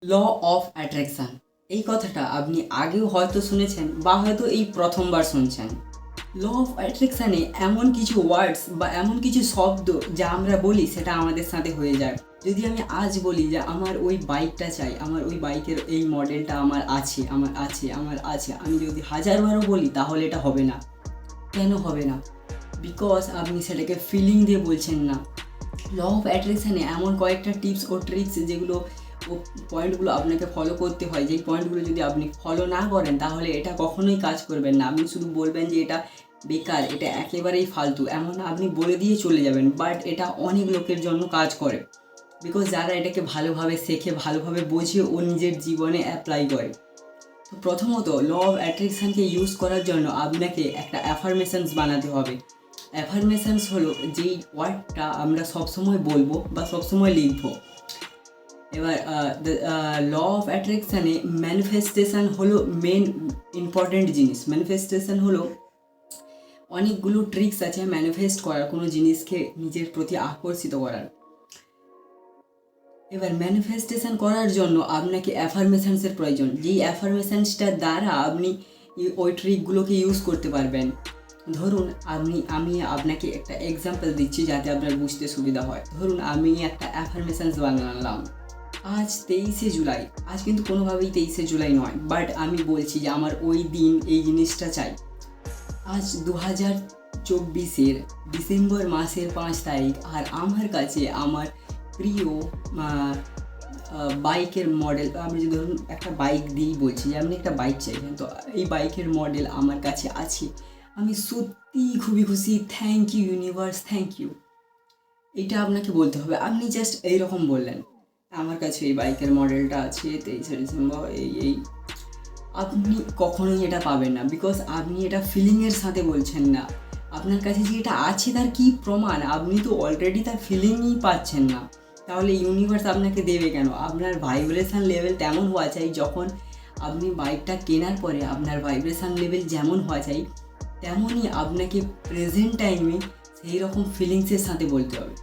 Law of attraction, এই কথাটা আপনি আগেও হয়তো শুনেছেন বা হয়তো এই প্রথমবার শুনছেন। ল অফ অ্যাট্রাকশানে এমন কিছু ওয়ার্ডস বা এমন কিছু শব্দ যা আমরা বলি সেটা আমাদের সাথে হয়ে যায়। যদি আমি আজ বলি যে আমার ওই বাইকটা চাই, আমার ওই বাইকের এই মডেলটা আমার আছে, আমি যদি হাজারবারও বলি তাহলে এটা হবে না। কেন হবে না? বিকজ আপনি সেটাকে ফিলিং দিয়ে বলছেন না। ল অফ অ্যাট্রাকশানে এমন কয়েকটা টিপস ও ট্রিক্স যেগুলো ও পয়েন্টগুলো আপনাকে ফলো করতে হয়, যেই পয়েন্টগুলো যদি আপনি ফলো না করেন তাহলে এটা কখনোই কাজ করবেন না। আপনি শুধু বলবেন যে এটা বেকার, এটা একেবারেই ফালতু, এমন আপনি বলে দিয়ে চলে যাবেন, বাট এটা অনেক লোকের জন্য কাজ করে। বিকজ যারা এটাকে ভালোভাবে শেখে, ভালোভাবে বোঝে ও নিজের জীবনে অ্যাপ্লাই করে। তো প্রথমত ল অফ অ্যাট্রাকশানকে ইউজ করার জন্য আপনাকে একটা অ্যাফার্মেশনস বানাতে হবে। অ্যাফার্মেশনস হলো যেই ওয়ার্ডটা আমরা সবসময় বলবো বা সবসময় লিখবো। এবার ল অফ অ্যাট্রাকশানে ম্যানিফেস্টেশন হলো মেন ইম্পর্ট্যান্ট জিনিস। ম্যানিফেস্টেশন হলো অনেকগুলো ট্রিক্স আছে ম্যানিফেস্ট করার, কোনো জিনিসকে নিজের প্রতি আকর্ষিত করার। এবার ম্যানিফেস্টেশন করার জন্য আপনাকে অ্যাফার্মেশনসের প্রয়োজন, যেই অ্যাফার্মেশনসটার দ্বারা আপনি ওই ট্রিকগুলোকে ইউজ করতে পারবেন। ধরুন আমি আপনাকে একটা এক্সাম্পল দিচ্ছি যাতে আপনার বুঝতে সুবিধা হয়। ধরুন আমি একটা অ্যাফার্মেশনস বানালাম। আজ 23শে জুলাই, আজ কিন্তু কোনোভাবেই 23শে জুলাই নয়, বাট আমি বলছি যে আমার ওই দিন এই জিনিসটা চাই। আজ 2024-এর ডিসেম্বর মাসের 5 তারিখ, আর আমার কাছে আমার প্রিয় বাইকের মডেল, আমি যদি ধরুন একটা বাইক দিয়েই বলছি যে আপনি একটা বাইক চাইছেন, তো এই বাইকের মডেল আমার কাছে আছে, আমি সত্যিই খুবই খুশি, thank you universe, thank you. এটা আপনাকে বলতে হবে। আপনি জাস্ট এইরকম বললেন, আমার কাছে এই বাইকের মডেলটা আছে 23শে ডিসেম্বর এই আপনি কখনোই এটা পাবেন না, বিকজ আপনি এটা ফিলিংয়ের সাথে বলছেন না। আপনার কাছে যে এটা আছে তার কী প্রমাণ? আপনি তো অলরেডি তার ফিলিংই পাচ্ছেন না, তাহলে ইউনিভার্স আপনাকে দেবে কেন? আপনার ভাইব্রেশন লেভেল তেমন হওয়া চাই, যখন আপনি বাইকটা কেনার পরে আপনার ভাইব্রেশন লেভেল যেমন হওয়া চাই তেমনই আপনাকে প্রেজেন্ট টাইমে সেই রকম ফিলিংসের সাথে বলতে হবে।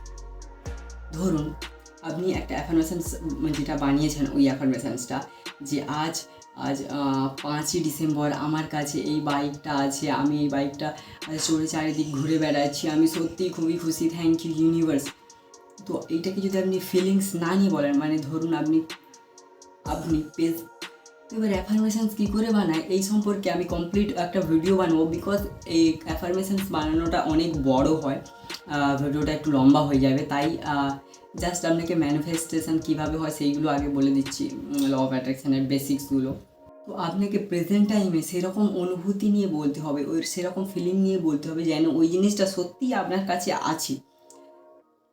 ধরুন আপনি একটা অ্যাফার্মেশনস যেটা বানিয়েছেন, ওই অ্যাফার্মেশনসটা যে আজ আজ 5ই ডিসেম্বর আমার কাছে এই বাইকটা আছে, আমি এই বাইকটা চড়ে চারিদিক ঘুরে বেড়াচ্ছি, আমি সত্যিই খুবই খুশি, থ্যাংক ইউ ইউনিভার্স। তো এইটাকে যদি আপনি ফিলিংস না নিয়ে বলেন, মানে ধরুন আপনি পেজ, এবার অ্যাফার্মেশনস কী করে বানায় এই সম্পর্কে আমি কমপ্লিট একটা ভিডিও বানাবো, বিকজ এই অ্যাফার্মেশনস বানানোটা অনেক বড় হয়, ভিডিওটা একটু লম্বা হয়ে যাবে, তাই জাস্ট আপনাকে ম্যানিফেস্টেশন কীভাবে হয় সেইগুলো আগে বলে দিচ্ছি, ল অফ অ্যাট্রাকশানের বেসিক্সগুলো। তো আপনাকে প্রেজেন্ট টাইমে সেরকম অনুভূতি নিয়ে বলতে হবে, ওই সেরকম ফিলিং নিয়ে বলতে হবে যেন ওই জিনিসটা সত্যিই আপনার কাছে আছে।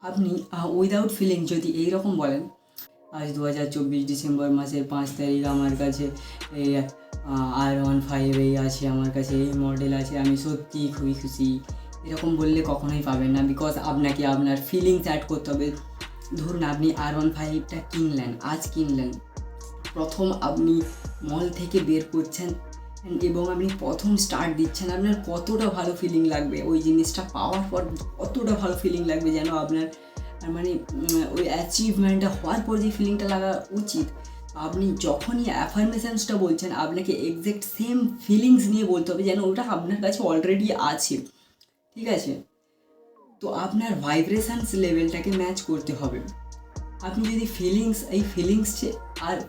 আপনি উইদাউট ফিলিং যদি এইরকম বলেন, আজ 2024 ডিসেম্বর মাসের 5 তারিখ আমার কাছে এই R15 এই আছে, আমার কাছে এই মডেল আছে, আমি সত্যিই খুবই খুশি, এরকম বললে কখনোই পাবেন না, বিকজ আপনাকে আপনার ফিলিংস অ্যাড করতে হবে। ধরুন আপনি R15টা কিনলেন, আজ কিনলেন, প্রথম আপনি মল থেকে বের করছেন এবং আপনি প্রথম স্টার্ট দিচ্ছেন, আপনার কতটা ভালো ফিলিং লাগবে, ওই জিনিসটা পাওয়ার পর কতটা ভালো ফিলিং লাগবে যেন আপনার মানে ওই অ্যাচিভমেন্টটা হওয়ার পর যে ফিলিংটা লাগা উচিত, আপনি যখনই অ্যাফার্মেশনসটা বলছেন আপনাকে এক্স্যাক্ট সেম ফিলিংস নিয়ে বলতে হবে যেন ওটা আপনার কাছে অলরেডি আছে, ঠিক আছে? তো আপনার ভাইব্রেশনস লেভেলটাকে ম্যাচ করতে হবে। আপনি যদি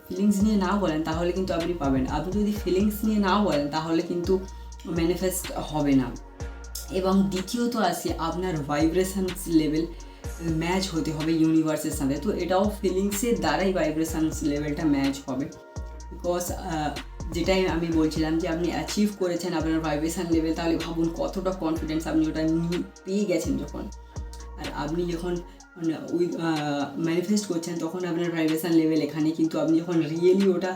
ফিলিংস নিয়ে না বলেন তাহলে কিন্তু আপনি পাবেন, আপনি যদি ফিলিংস নিয়ে না বলেন তাহলে কিন্তু ম্যানিফেস্ট হবে না। এবং দ্বিতীয়ত আসে আপনার ভাইব্রেশনস লেভেল ম্যাচ হতে হবে ইউনিভার্সের সাথে, তো এটাও ফিলিংসের দ্বারাই ভাইব্রেশনস লেভেলটা ম্যাচ হবে। বিকজ যেটাই আমি বলছিলাম যে আপনি অ্যাচিভ করেছেন আপনার ভাইব্রেশন লেভেল, তাহলে ভাবুন কতটা কনফিডেন্স আপনি ওটা পেয়ে গেছেন যখন। আর আপনি যখন ওই ম্যানিফেস্ট করছেন তখন আপনার ভাইব্রেশন লেভেল এখানে, কিন্তু আপনি যখন রিয়েলি ওটা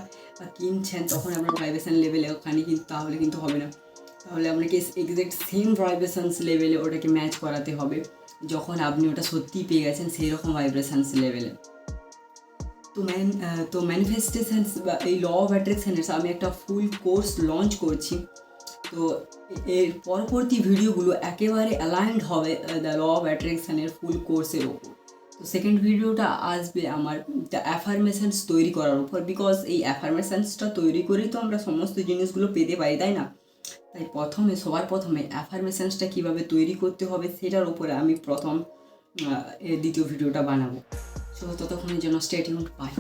কিনছেন তখন আপনার ভাইব্রেশন লেভেল ওখানে, কিন্তু তাহলে কিন্তু হবে না, তাহলে আপনাকে এক্স্যাক্ট সেম ভাইব্রেশনস লেভেলে ওটাকে ম্যাচ করাতে হবে যখন আপনি ওটা সত্যিই পেয়ে গেছেন সেই রকম ভাইব্রেশনস লেভেলে। তো ম্যানিফেস্টেশনস বা এই ল অফ অ্যাট্রাকশনের আমি একটা ফুল কোর্স লঞ্চ করছি, তো এর পরবর্তী ভিডিওগুলো একেবারে অ্যালাইন্ড হবে দ্য ল অফ অ্যাট্রাকশনের ফুল কোর্সের ওপর। তো তো সেকেন্ড ভিডিওটা আসবে আমার অ্যাফার্মেশনস তৈরি করার উপর, বিকজ এই অ্যাফার্মেশনসটা তৈরি করেই তো আমরা সমস্ত জিনিসগুলো পেতে পারি, তাই না? তাই সবার প্রথমে অ্যাফার্মেশনসটা কীভাবে তৈরি করতে হবে সেটার উপরে আমি দ্বিতীয় ভিডিওটা বানাবো। সো ততক্ষণের জন্য স্টে টিউনড, বাই।